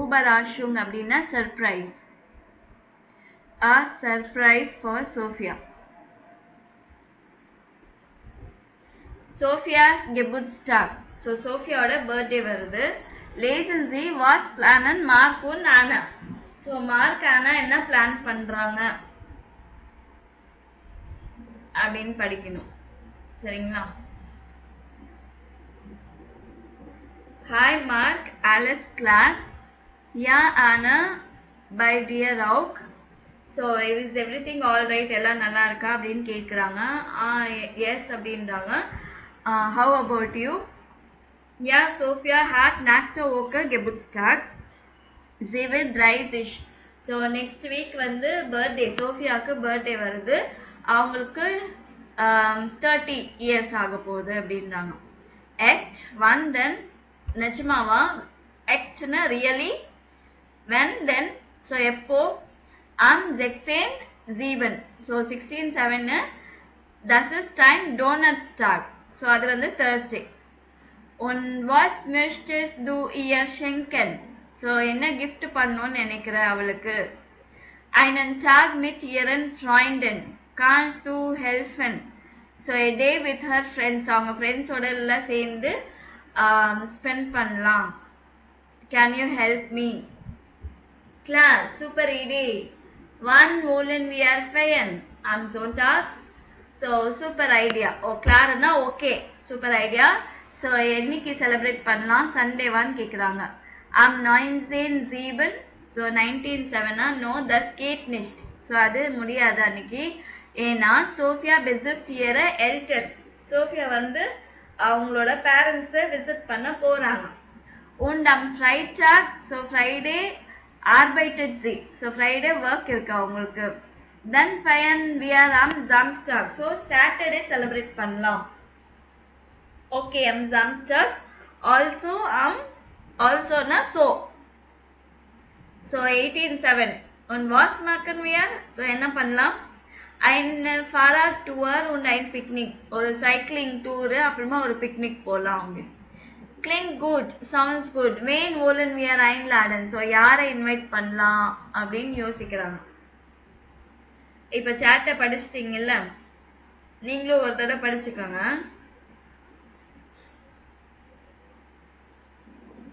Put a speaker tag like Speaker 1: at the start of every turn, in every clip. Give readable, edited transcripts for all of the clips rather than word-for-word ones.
Speaker 1: Uberraschung அப்படின்னா surprise. A surprise for Sophia. Sophia's Geburtstag. So Sophiaவோட birthday வருது. Lesen Sie was planen Mark und Anna. So Mark Anna என்ன plan பண்றாங்க அப்படின்னு படிக்கணும். சரிங்களா? Hi Mark, alles klar? Ja Anna, by dear Rauk. So is everything all right? எல்லாம் நல்லா இருக்கா அப்படின்னு கேட்குறாங்க. Yes அப்படின்றாங்க. How about you? Yeah, Sophia hat nächste Woche Geburtstag. Sie wird 30. So next week வந்து பர்த்டே சோஃபியாவுக்கு பர்த்டே வருது. அவங்களுக்கு 30 years ஆக போகுது அப்படின்றாங்க. Echt? Wann denn? நிஜமாவா? Echtனா ரியலி? When then? So எப்போ? Am 16/7. So 16/7 das ist time Donnerstag. So அது வந்து Thursday. Und was möchtest du ihr schenken? So என்ன gift பண்ணணும்னு நினைக்கிற அவளுக்கு? Einen Tag mit ihren Freunden. Kannst du helfen? So a day with her friends. அவங்க ஃப்ரெண்ட்ஸோட எல்லாம் சேர்ந்து ஸ்பெண்ட் பண்ணலாம். Can you help me? Klar, super idee. Wann wollen wir feiern? Am Sonntag. So super idea. Oh, klarனா okay. Super idea. So என்னைக்கு celebrate பண்ணலாம்? Sunday வான்னு கேட்குறாங்க. Am 19/7. So 19/7 no, das geht nicht. So அது முடியாது அன்னைக்கு. ஏன்னா Sophia visit ihre Eltern. Sophia வந்து அவங்களோட பேரண்ட்ஸை விசிட் பண்ண போறாங்க. Und am Freitag, so Friday arbeitet sie. So Friday work இருக்கு அவங்களுக்கு. Then feiern wir am Samstag. So Saturday celebrate பண்ணலாம். Okay, am Samstag. Also also na so. So 18/7. Und was machen wir? So என்ன பண்ணலாம்? Ein Fahrradtour und ein Picnic. ஒரு cycling tour அப்புறமா ஒரு picnic போகலாம் அவங்க. Klingt good, sounds good. Wen wollen wir einladen? So யாரை invite பண்ணலாம் அப்படின்னு யோசிக்கிறாங்க. இப்போ சாட்டை படிச்சிட்டிங்கல்ல, நீங்களும் ஒரு தடவை படிச்சுக்கோங்க.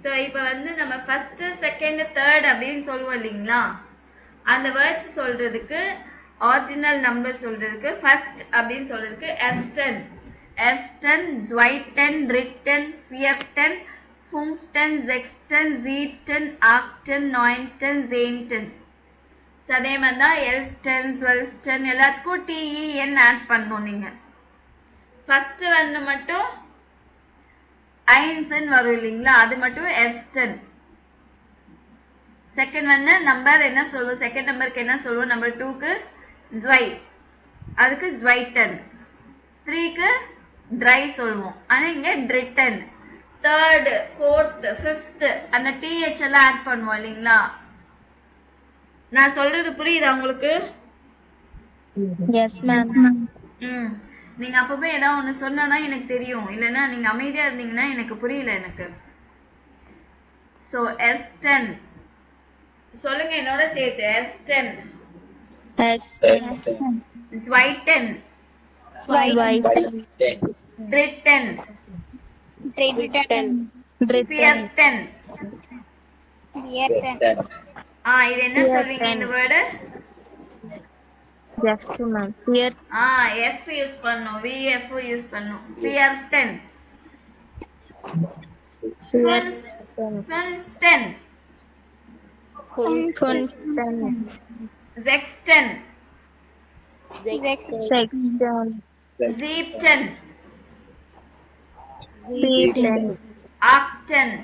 Speaker 1: ஸோ இப்போ வந்து நம்ம ஃபஸ்ட்டு செகண்ட் தேர்ட் அப்படின்னு சொல்லுவோம் இல்லைங்களா, அந்த வேர்ட்ஸ் சொல்கிறதுக்கு ஆரிஜினல் நம்பர் சொல்கிறதுக்கு ஃபஸ்ட் அப்படின்னு சொல்கிறதுக்கு எர்ஸ்டன், எர்ஸ்டன், ஜ்வைட்டன், ரிட்டன், ஃபியர்டன், ஃபுங்ஸ்டன், ஜெக்ஸ்டன், ஜீட்டன், ஆக்டன், நாயின்டன், ஜெயின்டன். ஸோ அதே மாதிரி தான் எல்ஃப்டன், ஸ்வெல்ஃப்டன் எல்லாத்துக்கும் டிஇஎன் ஆட் பண்ணணும் நீங்கள். ஃபஸ்ட்டு வந்து மட்டும் ஐன்சன் வரும் இல்லைங்களா, அது மட்டும் எர்ஸ்டன். செகண்ட் வந்து நம்பர் என்ன சொல்லுவோம், செகண்ட் நம்பருக்கு என்ன சொல்லுவோம், நம்பர் 2க்கு ஜ்வை, அதுக்கு ஜ்வைட்டன். 3க்கு ட்ரை சொல்லுவோம், ஆனால் இங்கே ட்ரிட்டன். தேர்டு, ஃபோர்த்து, ஃபிஃப்த்து அந்த டிஹெச் எல்லாம் ஆட் பண்ணுவோம் இல்லைங்களா. நான் சொல்றது புரியுதா உங்களுக்கு?
Speaker 2: Yes ma'am.
Speaker 1: நீங்க அப்பவே ஏதாவது ஒண்ணு சொன்னாதான் எனக்கு தெரியும், இல்லைன்னா நீங்க அமைதியா இருந்தீங்கன்னா எனக்கு புரியல எனக்கு. சோ எர்ஸ்டன் சொல்லுங்க என்னோட சேர்த்து. எர்ஸ்டன், ஸ்வைட்டன், ட்ரிட்டன், ஃபியர்டன். இது என்ன சொல்வீங்க இந்த word?
Speaker 2: F ma'am. Fear.
Speaker 1: F use பண்ணோம், விஎஃப் யூஸ் பண்ணோம். ஃபியர்டன், ஃபுன்ஸ்டன், ஜெக்ஸ்டன், ஜீப்டன், ஆக்டன்,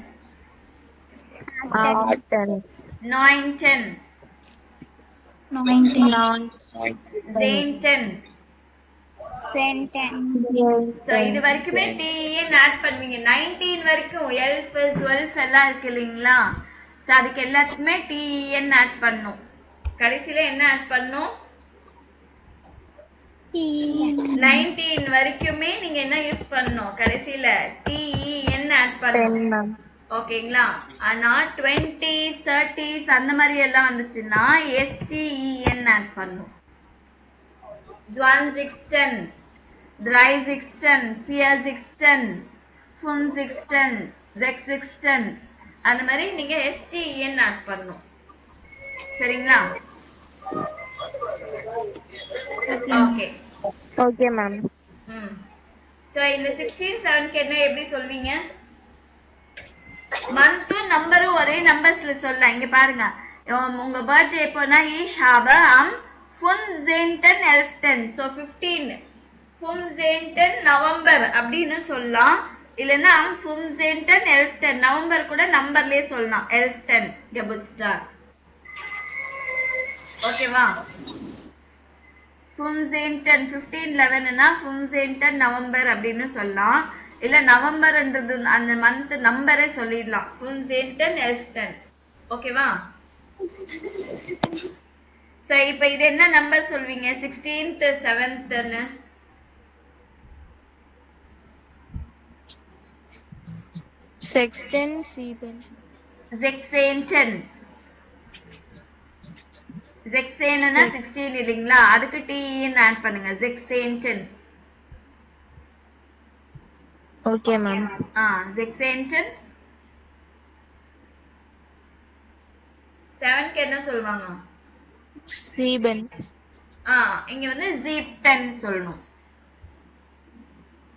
Speaker 1: நாயின்டன், ஜெயின்டன். சோ இது வரைக்குமே டிஎன் ஆட் பண்ணுவீங்க. 19 வரைக்கும் எல்ஃப், ஸ்வெல்ஃப் எல்லாம் இருக்கு இல்லைங்களா, சோ அதுக்கு எல்லாத்துக்குமே டிஎன் ஆட் பண்ணும். கடைசியில என்ன ஆட் பண்ணும்? 19 வரைக்குமே நீங்க என்ன யூஸ் பண்ணணும்? கடைசியில டிஎன் ஆட் பண்ணணும். ஓகேங்களா? ஆனா 20 20s 30s அந்த மாதிரி எல்லாம் வந்துச்சுன்னா STEN ஆட் பண்ணும். Zwanzigsten, Dreizigsten, Vierzigsten, Fünfzigsten, Sechzigsten அந்த மாதிரி நீங்க STEN ஆட் பண்ணணும். சரிங்களா? Okay
Speaker 2: okay ma'am.
Speaker 1: சோ இந்த 16 7க்கு என்ன எப்படி சொல்வீங்க? மந்த்தும் நம்பரும் ஒரே நம்பர்ஸ்ல சொல்லலாம். இங்க பாருங்க, உங்க பர்த்டே எப்போனா ich habe am 15.11. So 15 15 November அப்படின்னு சொல்லலாம். இல்லைன்னா am 15.11 நவம்பர் கூட நம்பர்லயே சொல்லலாம். 11 Geburtstag. ஓகேவா? 15/11னா 15 நவம்பர் அப்படின்னு சொல்லலாம். இல்ல நவம்பர்ன்றது அந்த மந்த் நம்பரே சொல்லிடலாம். 15/11. ஓகேவா? சரி, இப்போ இது என்ன நம்பர் சொல்வீங்க? 16th 7th
Speaker 2: 16 7
Speaker 1: 16 16னா 16 இல்லைங்களா? அதுக்கு TN ஆட் பண்ணுங்க. 16.
Speaker 2: Okay ma'am.
Speaker 1: 16 7க்கு என்ன சொல்லுவாங்க?
Speaker 2: 7.
Speaker 1: இங்க வந்து ZEEP10 சொல்லணும்.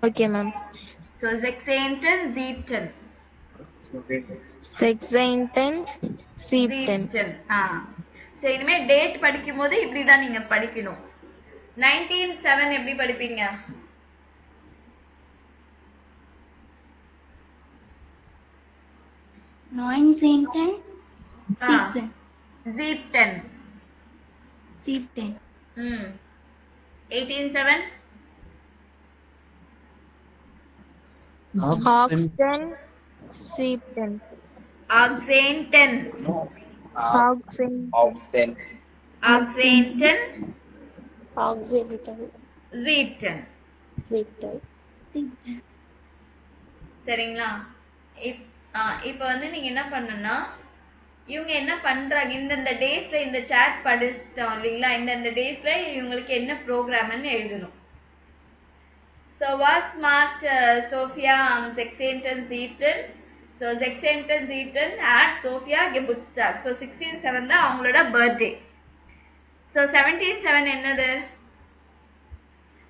Speaker 2: Okay ma'am.
Speaker 1: So 16 ZEEP10.
Speaker 2: 16 7.
Speaker 1: சரி, இனிமே டேட் படிக்கும் போது இப்படிதான் நீங்க படிக்கணும். 19/7 எப்படி படிப்பீங்க? ZEEP10. 18/7
Speaker 2: Oxten 7.
Speaker 1: Oxenten. ZEEP10. சரிங்களா? இப்போ வந்து நீங்க என்ன பண்ணணும்னா, இவங்க என்ன பண்றாங்க, இந்தந்த டேஸ்ல இந்த சாட் படிச்சிட்டோம் இல்லைங்களா? இந்தந்த டேஸ்ல இவங்களுக்கு என்ன ப்ரோக்ராம்னு எழுதணும். So was marked Sophia am 16/7. So 16/7 at Sophia Geburtstag. So 16/7 தான் அவங்களோட பர்த்டே. So 17/7 என்னது?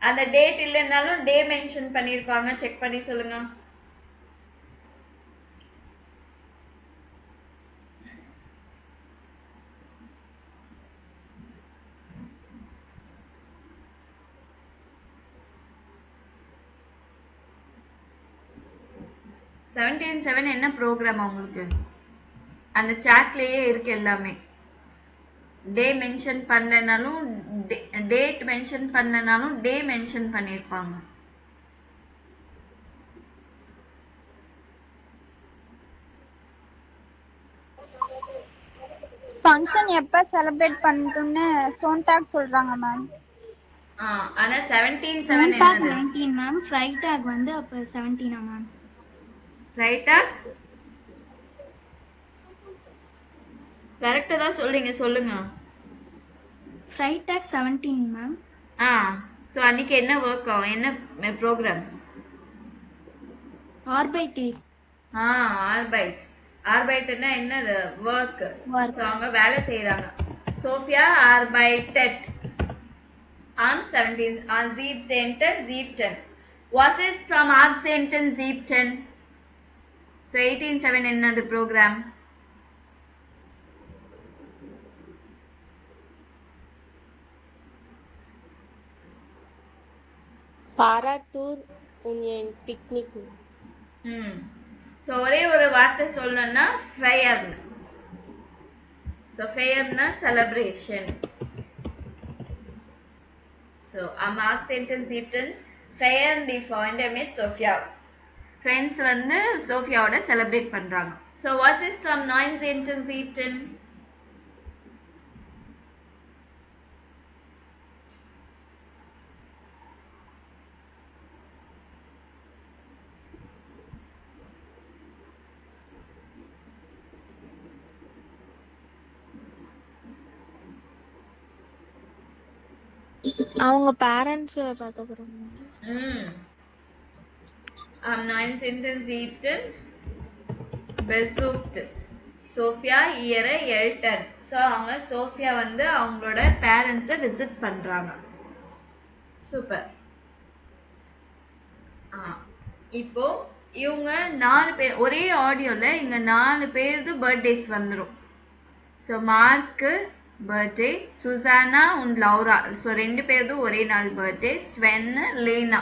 Speaker 1: அந்த டேட் இல்லைன்னாலும் டே மென்ஷன் பண்ணியிருப்பாங்க. செக் பண்ணி சொல்லுங்க. செவன்டீன் செவன் என்ன ப்ரோக்ராம் உங்களுக்கு? அந்த சாட்லயே இருக்கு எல்லாமே. டே மென்ஷன் பண்ணலனாலும் டேட் மென்ஷன் பண்ணலனாலும் டே மென்ஷன் பண்ணியிருப்பாங்க.
Speaker 3: ஃபங்க்ஷன் எப்ப செலிப்ரேட் பண்ணனும்னு சோன்டாக் சொல்றாங்க மேம்.
Speaker 1: ஆனா 17/7 என்னது?
Speaker 4: 19 மேம். ஃப்ரைடாக் வந்து அப்ப 17 மேம்.
Speaker 1: ஃப்ரைடாக் கரெக்ட்டா தான் சொல்றீங்க, சொல்லுங்க.
Speaker 4: ஃப்ரைடாக் 17 மேம்.
Speaker 1: சோ அன்னைக்கு என்ன வொர்க் ஆகும்? என்ன ப்ரோக்ராம்?
Speaker 4: ஆர்பைட்.
Speaker 1: ஆர்பைட்னா என்னது? வொர்க். சோ அவங்க வேலை செய்றாங்க. Sophia arbeitet am 17 on 17. Was ist am 18/7? So 18/7 என்னது programme?
Speaker 2: Fahrradtour und ein Picknick.
Speaker 1: So ஒரே ஒரு வார்த்தை சொல்லணும்னா ஃபயர். ஸோ ஃபயர்னா celebration. So am 18/7 feiern die Freunde mit Sophia. Friends வந்து சோஃபியாவோட செலிப்ரேட் பண்றாங்க. So was ist am 19/7?
Speaker 2: அவங்க பேரண்ட்ஸ் பார்க்க போறாங்க.
Speaker 1: Am 9 sentence eaten besucht Sophia இயரை எல்டன். ஸோ அவங்க சோஃபியா வந்து அவங்களோட பேரண்ட்ஸை விசிட் பண்ணுறாங்க. சூப்பர். இப்போ இவங்க 4 பேர் ஒரே ஆடியோவில் இங்கே 4 பேருக்கு பர்த்டேஸ் வந்துடும். So mark birthday, Susanna and லௌரா. So 2 பேருக்கும் ஒரே நாள் பர்த்டே, ஸ்வென், லேனா.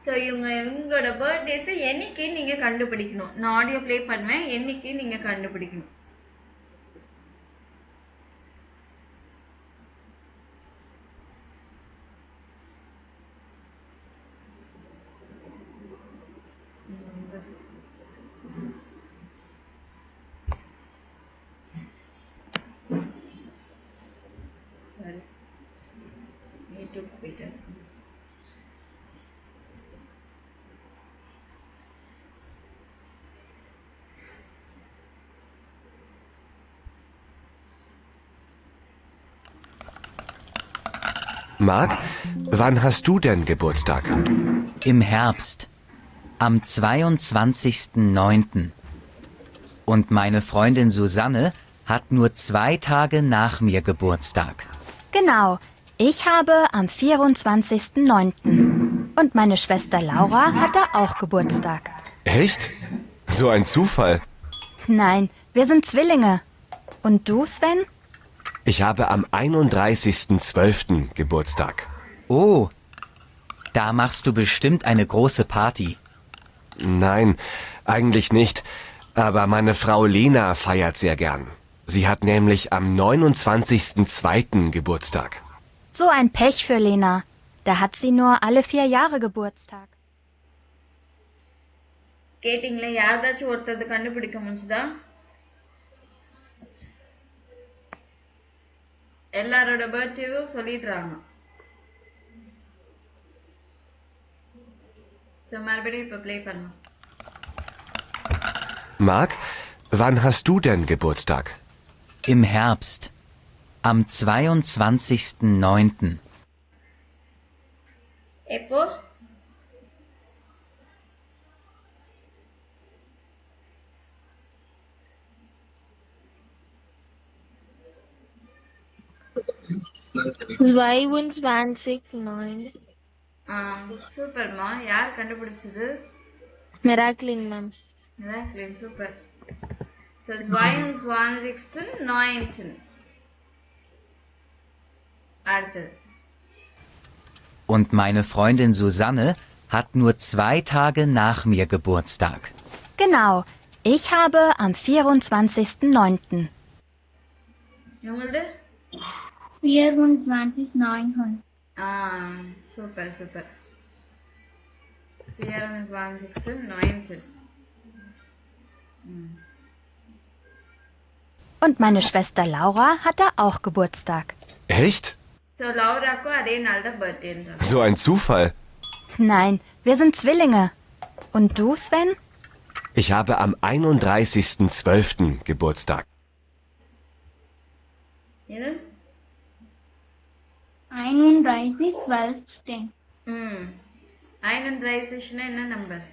Speaker 1: ஸோ இவங்களோட பர்த்டேஸை என்னைக்கு நீங்கள் கண்டுபிடிக்கணும். நான் ஆடியோ ப்ளே பண்ணுவேன், என்னைக்கு நீங்கள் கண்டுபிடிக்கணும். சரி, யூடியூப் போயிட்டு
Speaker 5: Marc, wann hast du denn Geburtstag?
Speaker 6: Im Herbst, am 22.09. Und meine Freundin Susanne hat nur 2 Tage nach mir Geburtstag.
Speaker 7: Genau, ich habe am 24.09. Und meine Schwester Laura hatte auch Geburtstag.
Speaker 5: Echt? So ein Zufall.
Speaker 7: Nein, wir sind Zwillinge. Und du, Sven?
Speaker 5: Ich habe am 31.12. Geburtstag.
Speaker 6: Oh, da machst du bestimmt eine große Party.
Speaker 5: Nein, eigentlich nicht. Aber meine Frau Lena feiert sehr gern. Sie hat nämlich am 29.02. Geburtstag.
Speaker 7: So ein Pech für Lena. Da hat sie nur alle 4 Jahre Geburtstag.
Speaker 1: கேட்டிங்களா? யாராச்சும் ஒருத்தர் கண்டுபிடிக்க முடிஞ்சுதா? எல்லாரோட பர்த்டேவும் சொல்லிடுறாங்க. So மறுபடியும் இப்போ play பண்ணலாம்.
Speaker 5: Marc, wann hast du denn Geburtstag?
Speaker 6: Im Herbst, am 22.09.
Speaker 1: எப்போ?
Speaker 2: Zweiund 29.
Speaker 1: சூப்பர்மா. யார் கண்டுபிடிச்சது?
Speaker 2: Miraculin ma'am.
Speaker 1: சூப்பர். ஸோ 22.19. அடுத்தது.
Speaker 6: Und meine Freundin Susanne hat nur 2 Tage nach mir Geburtstag.
Speaker 7: Genau, ich habe am 24.09.
Speaker 1: இவங்களோட
Speaker 4: 24.900.
Speaker 1: Super super. 24.19.
Speaker 7: Und meine Schwester Laura hatte auch Geburtstag.
Speaker 5: Echt?
Speaker 1: So லௌராக்கும் அதே நாள் தான் பர்த்டேன்றாங்க.
Speaker 5: So ein Zufall.
Speaker 7: Nein, wir sind Zwillinge. Und du, Sven?
Speaker 5: Ich habe am 31.12. Geburtstag.
Speaker 1: என்ன?
Speaker 4: 31.12.
Speaker 1: 31 என்ன number?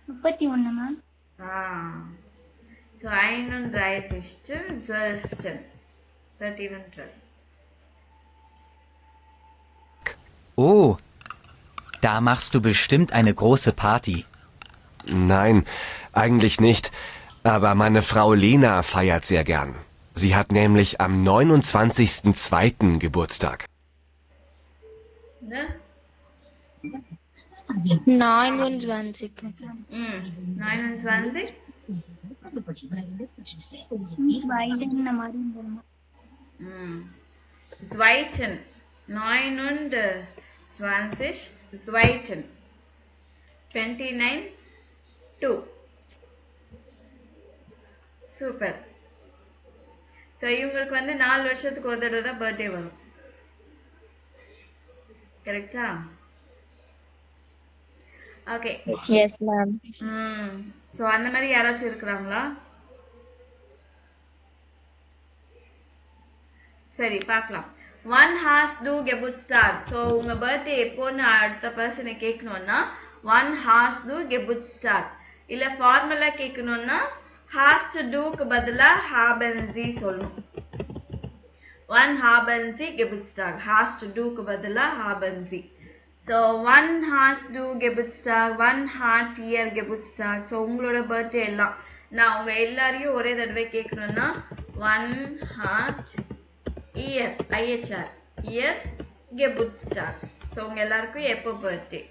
Speaker 4: 31 ma'am.
Speaker 1: So 31.12. 31.
Speaker 6: Oh, da machst du bestimmt eine große Party.
Speaker 5: Nein, eigentlich nicht. Aber meine Frau Lena feiert sehr gern. Sie hat nämlich am 29.02. Geburtstag.
Speaker 1: Ne?
Speaker 2: 29.
Speaker 1: 29.
Speaker 4: ஸ்வைடன் மாதிரி இருந்தது.
Speaker 1: Zweiten. 29. Zweiten. 29. 2. Super. So இவங்களுக்கு வந்து 4 வருஷத்துக்கு ஒரு தடவை தான் birthday வரும். கரெக்டா? ஓகே.
Speaker 2: Yes ma'am.
Speaker 1: ஸோ அந்த மாதிரி யாராச்சும் இருக்கிறாங்களா? சரி பார்க்கலாம். One has du Geburtstag. So உங்க பர்த்டே எப்போன்னு அடுத்த பர்சனை கேட்கணும்னா one has du Geburtstag. இல்ல ஃபார்முலா கேட்கணும்னா has to doக்கு பதிலா haben sie சொல்லணும். One haben sie Geburtstag. Has to doக்கு பதிலா haben sie. So one has du Geburtstag, one hat ihr Geburtstag. So உங்களோட பர்த்டே எல்லாம் நான் உங்க எல்லாரையும் ஒரே தடவை கேட்கணும்னா one hat ihr IHR ihr Geburtstag. So உங்க எல்லாருக்கும் எப்போ birthday?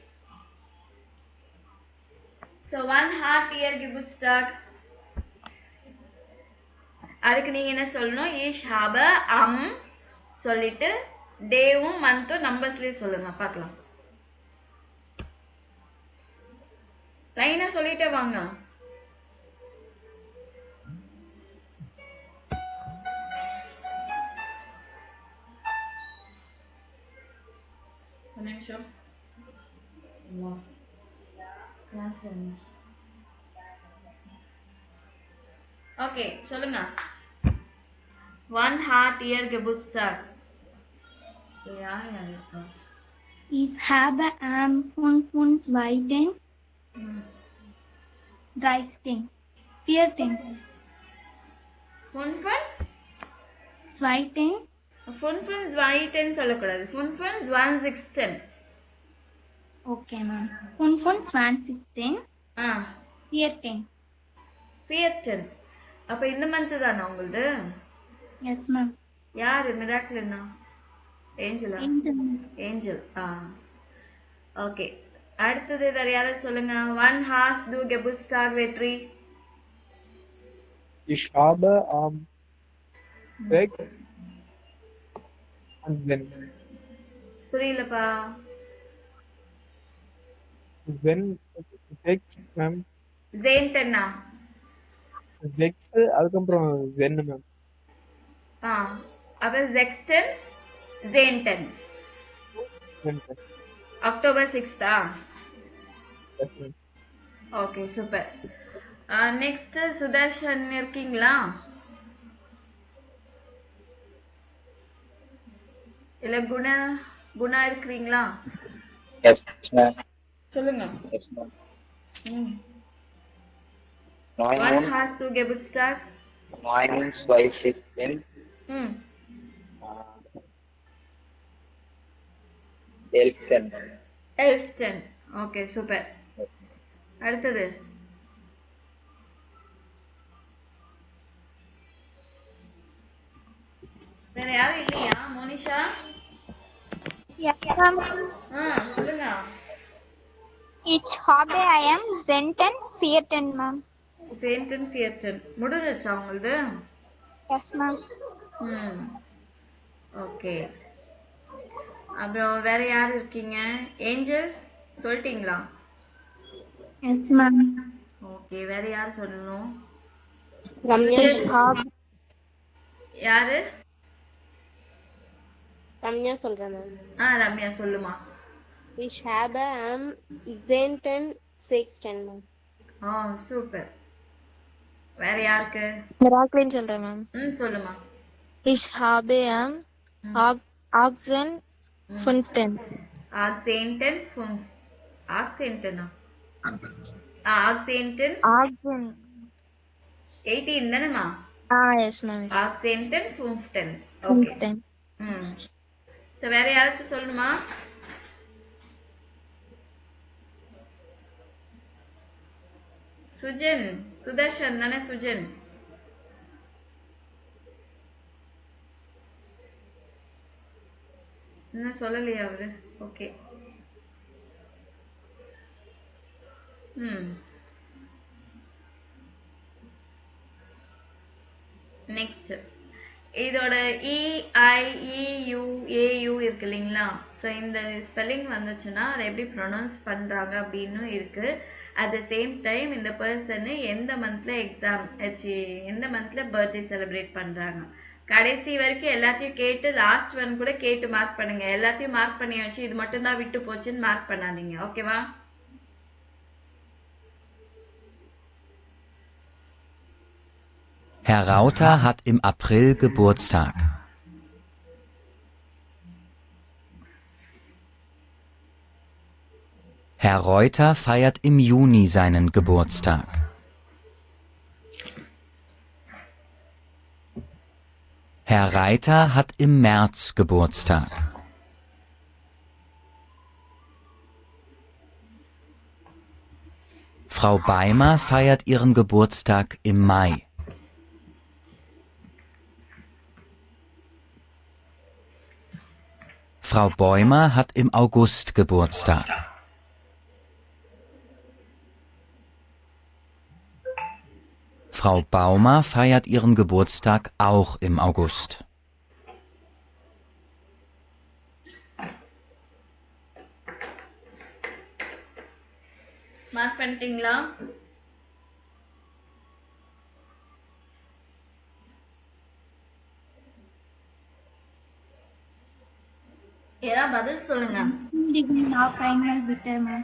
Speaker 1: So one hat ihr Geburtstag. அதுக்கு நீங்க என்ன சொல்லணும்? Ich habe am சொல்லிட்டு டேவும் மந்த்தும் நம்பர்ஸ்லயே சொல்லுங்க பார்க்கலாம். லைனா சொல்லிட்டே வாங்க. ஒரு நிமிஷம். ஓகே சொல்லுங்க. One hat ihr Geburtstag. So யார் இருக்கா?
Speaker 4: Ich habe am 25. 13. 14.
Speaker 1: Funfun?
Speaker 4: 2.
Speaker 1: Funfun 2 சொல்லக்கூடாது. Funfun 116.
Speaker 4: Okay, ma'am. 25.
Speaker 1: ஆ
Speaker 4: 14.
Speaker 1: 14. அப்ப இந்த மந்த் தானா உங்களுது?
Speaker 4: Yes, ma'am.
Speaker 1: யாரு மிராக்கிள் என்ன? ஏஞ்சலா?
Speaker 4: Angel.
Speaker 1: ஏஞ்சல். ஓகே. அடுத்தது வேற யாராவது சொல்லுங்க. One has du Geburtstag வெற்றி.
Speaker 8: Ich habe am 6. und wenn
Speaker 1: புரியலப்பா.
Speaker 8: 6 மேம்
Speaker 1: ஜெயின்டனா?
Speaker 8: 6 அதுக்கப்புறம் வென் மேம்.
Speaker 1: அப்ப ஜெக்ஸ்டன் ஜெயின்டன். October 6 okay super. Next Sudarshan இருக்கீங்களா? இல்ல குணா இருக்கிறீங்களா?
Speaker 9: Yes, ma'am.
Speaker 1: சொல்லுங்க.
Speaker 9: Yes, ma'am.
Speaker 1: One has du Geburtstag.
Speaker 9: 9/16.
Speaker 1: ம்
Speaker 9: 11.
Speaker 1: 11. Okay super. அடுத்தது வேற யாரும் இல்லையா? மோனிஷா?
Speaker 3: Yes, ma'am.
Speaker 1: சொல்லுங்க.
Speaker 3: Ich habe am 14. ma'am.
Speaker 1: ஜெயின்டன் 14 முடிஞ்சிச்சா உங்களுது?
Speaker 3: Yes, ma'am.
Speaker 1: ஓகே. அப்புறம் வேற யார் இருக்கீங்க? ஏஞ்சல் சொல்லிட்டீங்களா?
Speaker 4: Yes, ma'am.
Speaker 1: ஓகே. வேற யார் சொல்லணும்?
Speaker 2: ரம்யேஷ்
Speaker 1: யாரு?
Speaker 10: ரம்யா சொல்றேன் மேம்.
Speaker 1: ரம்யா சொல்லுமா.
Speaker 10: Ich habe am 16. Ma'am.
Speaker 1: Super. வேற யாருக்கு?
Speaker 2: மிராக்லின் சொல்றேன் மேம்.
Speaker 1: சொல்லுமா.
Speaker 2: Ich habe am 18. 15.
Speaker 1: 18. 18 தானேமா?
Speaker 2: Yes ma'am.
Speaker 1: 18 15. Okay. So வேற யாராச்சும் சொல்லணுமா? சுஜன் சுதர்ஷன் தானே? சுஜன் என்ன சொல்லலையா அவரு? ஓகே. நெக்ஸ்ட் இதோட EIEU AU இருக்கு இல்லைங்களா? ஸோ இந்த ஸ்பெல்லிங் வந்துச்சுன்னா அதை எப்படி ப்ரொனவுன்ஸ் பண்ணுறாங்க அப்படின்னு இருக்கு. அட் த சேம் டைம் இந்த பர்சனு எந்த மந்த்ல எந்த மந்த்ல பர்த்டே செலிப்ரேட் பண்ணுறாங்க. கடைசி வரைக்கும் எல்லாத்தையும் கேட்டு லாஸ்ட் ஒன் கூட கேட்டு மார்க் பண்ணுங்க. எல்லாத்தையும் மார்க் பண்ணி வச்சு இது மட்டும் தான் விட்டு போச்சுன்னு மார்க் பண்ணாதீங்க. ஓகேவா?
Speaker 6: Herr Rauter hat im April Geburtstag. Herr Reuter feiert im Juni seinen Geburtstag. Herr Reiter hat im März Geburtstag. Frau Beimer feiert ihren Geburtstag im Mai. Frau Bäumer hat im August Geburtstag. Frau Baumer feiert ihren Geburtstag auch im August.
Speaker 1: Mark பண்ணிட்டீங்களா? ஏதாவது பதில் சொல்லுங்க.
Speaker 4: Final bitter, ma'am.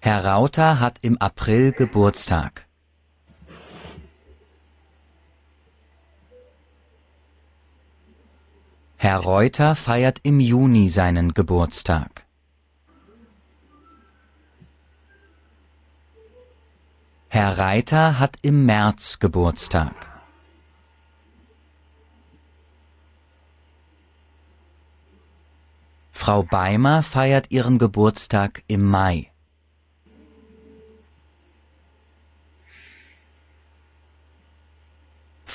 Speaker 6: Herr Rauter hat im April Geburtstag. Herr Reuter feiert im Juni seinen Geburtstag. Herr Reiter hat im März Geburtstag. Frau Beimer feiert ihren Geburtstag im Mai.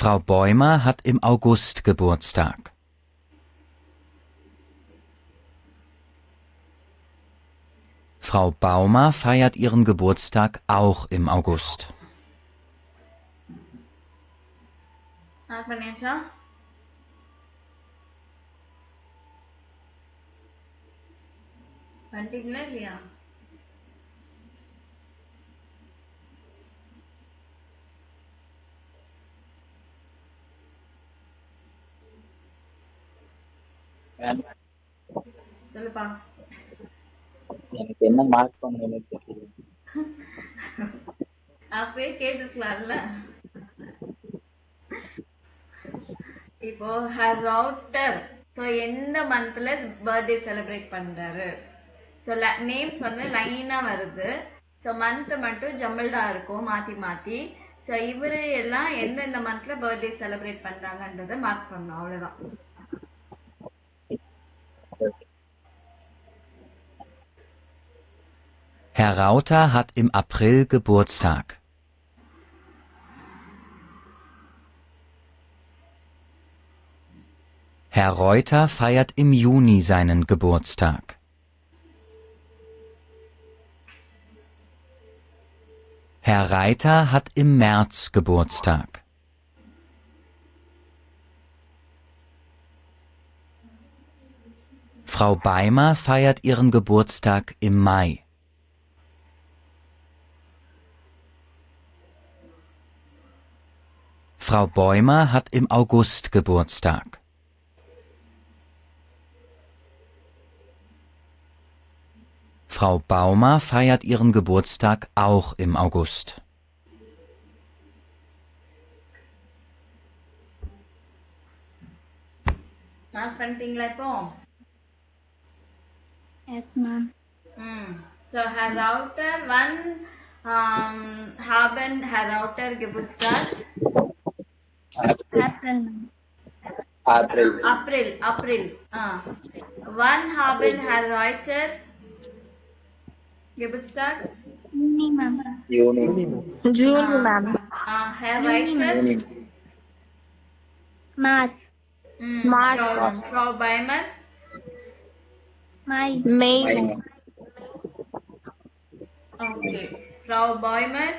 Speaker 6: Frau Bäumer hat im August Geburtstag. Frau Baumer feiert ihren Geburtstag auch im August.
Speaker 1: Mark பண்ணியாச்சா? பண்ணிட்டீங்களா இல்லையா? சொல்லுப்பா.
Speaker 9: எனக்கு என்ன mark பண்ணணும்னு தெரியல.
Speaker 1: அப்பவே கேட்டுக்கலாம்ல. இப்போ ஹர் ரவுட்டர் ஸோ எந்த மந்த்ல பர்த்டே செலிப்ரேட் பண்றாரு? ஸோ நேம்ஸ் வந்து லைனா வருது. ஸோ மந்த் மட்டும் ஜம்பிள்டா இருக்கும் மாத்தி மாத்தி. ஸோ இவரு எல்லாம் எந்தெந்த மந்த்ல பர்த்டே செலிப்ரேட் பண்றாங்கன்றத மார்க் பண்ணணும், அவ்வளவுதான்.
Speaker 6: Herr Rauter hat im April Geburtstag. Herr Reuter feiert im Juni seinen Geburtstag. Herr Reiter hat im März Geburtstag. Frau Beimer feiert ihren Geburtstag im Mai. Frau Bäumer hat im August Geburtstag. Frau Baumer feiert ihren Geburtstag auch im August.
Speaker 1: Mark பண்ணிட்டீங்களா இப்போ?
Speaker 4: Yes, ma'am.
Speaker 1: So Herr Rauter, wann haben Herr Rauter Geburtstag?
Speaker 4: April, ma'am.
Speaker 9: April.
Speaker 1: Wann haben Herr Reuter Geburtstag?
Speaker 4: Juni, ma'am.
Speaker 9: Juni.
Speaker 2: June, ma'am.
Speaker 1: Herr Reuter?
Speaker 9: Juni.
Speaker 4: March.
Speaker 2: March.
Speaker 1: Frau Beimer?
Speaker 4: May.
Speaker 2: May.
Speaker 1: Okay. Frau Bäumer?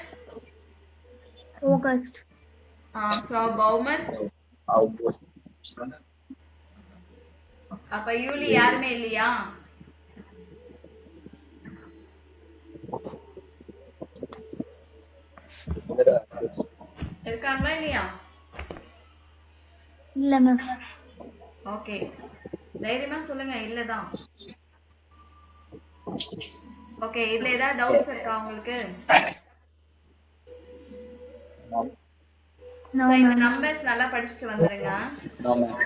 Speaker 4: August.
Speaker 1: Frau Baumer?
Speaker 9: August.
Speaker 1: அப்ப யூலி யாருமே இல்லையா? இருக்காங்களா இல்லையா?
Speaker 4: இல்ல ma'am.
Speaker 1: Okay, தைரியமா சொல்லுங்க. இல்லதான். Okay, இதுல ஏதாவது டவுட்ஸ் இருக்கா உங்களுக்கு?
Speaker 4: No,
Speaker 1: இந்த
Speaker 4: ma'am.
Speaker 1: நம்பர்ஸ் நல்லா படிச்சுட்டு வந்துருங்க.
Speaker 9: No, ma'am.